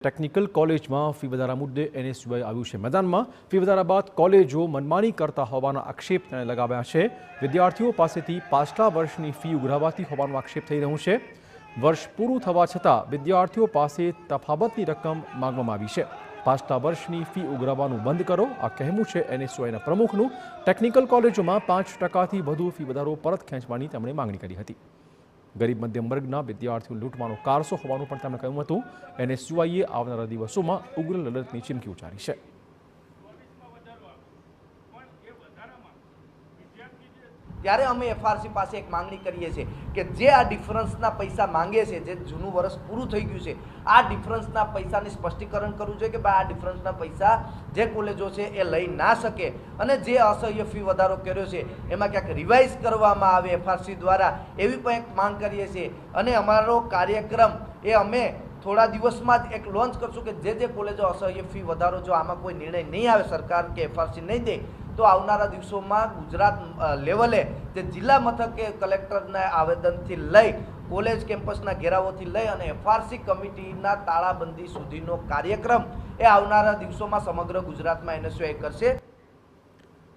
Technical કોલેજમાં fee વધારા મુદ્દે એનએસયુઆઈ આવ્યું છે મેદાનમાં। ફી વધારા બાદ કોલેજો મનમાની કરતા હોવાના આક્ષેપ તેણે લગાવ્યા છે। વિદ્યાર્થીઓ પાસેથી પાછલા વર્ષની ફી ઉઘરાવાતી હોવાનો આક્ષેપ થઈ રહ્યો છે। વર્ષ પૂરું થવા છતાં વિદ્યાર્થીઓ પાસે તફાવતની રકમ માંગવામાં આવી છે। પાછલા વર્ષની ફી ઉઘરાવવાનું બંધ કરો, આ કહેવું છે એનએસયુઆઈના પ્રમુખનું। ટેકનિકલ કોલેજોમાં 5%થી વધુ ફી વધારો પરત ખેંચવાની તેમણે માંગણી કરી હતી। ગરીબ મધ્યમ વર્ગના વિદ્યાર્થીઓ લૂંટવાનો કારસો હોવાનું પણ તેમણે કહ્યું હતું। એનએસયુઆઈએ આવનારા દિવસોમાં ઉગ્ર લડતની ચીમકી ઉચ્ચારી છે। ત્યારે અમે એફઆરસી પાસે એક માંગણી કરીએ છીએ કે જે આ ડિફરન્સના પૈસા માંગે છે, જે જૂનું વર્ષ પૂરું થઈ ગયું છે, આ ડિફરન્સના પૈસાની સ્પષ્ટીકરણ કરવું જોઈએ કે ભાઈ આ ડિફરન્સના પૈસા જે કોલેજો છે એ લઈ ના શકે અને જે અસહ્ય ફી વધારો કર્યો છે એમાં ક્યાંક રિવાઇઝ કરવામાં આવે એફઆરસી દ્વારા, એવી પણ એક માંગ કરીએ છીએ। અને અમારો કાર્યક્રમ એ અમે થોડા દિવસમાં જ એક લોન્ચ કરશું કે જે કોલેજો અસહ્ય ફી વધારો જો આમાં કોઈ નિર્ણય નહીં આવે સરકાર કે એફઆરસી નહીં દે તો આવનારા દિવસોમાં ગુજરાત લેવલે જે જિલ્લા મથકે કલેક્ટરના આવેદનથી લઈ કોલેજ કેમ્પસના ઘેરાવોથી લઈ અને એફઆરસી કમિટીના તાળાબંધી સુધીનો કાર્યક્રમ એ આવનારા દિવસોમાં સમગ્ર ગુજરાતમાં એનએસયુઆઈ કરશે।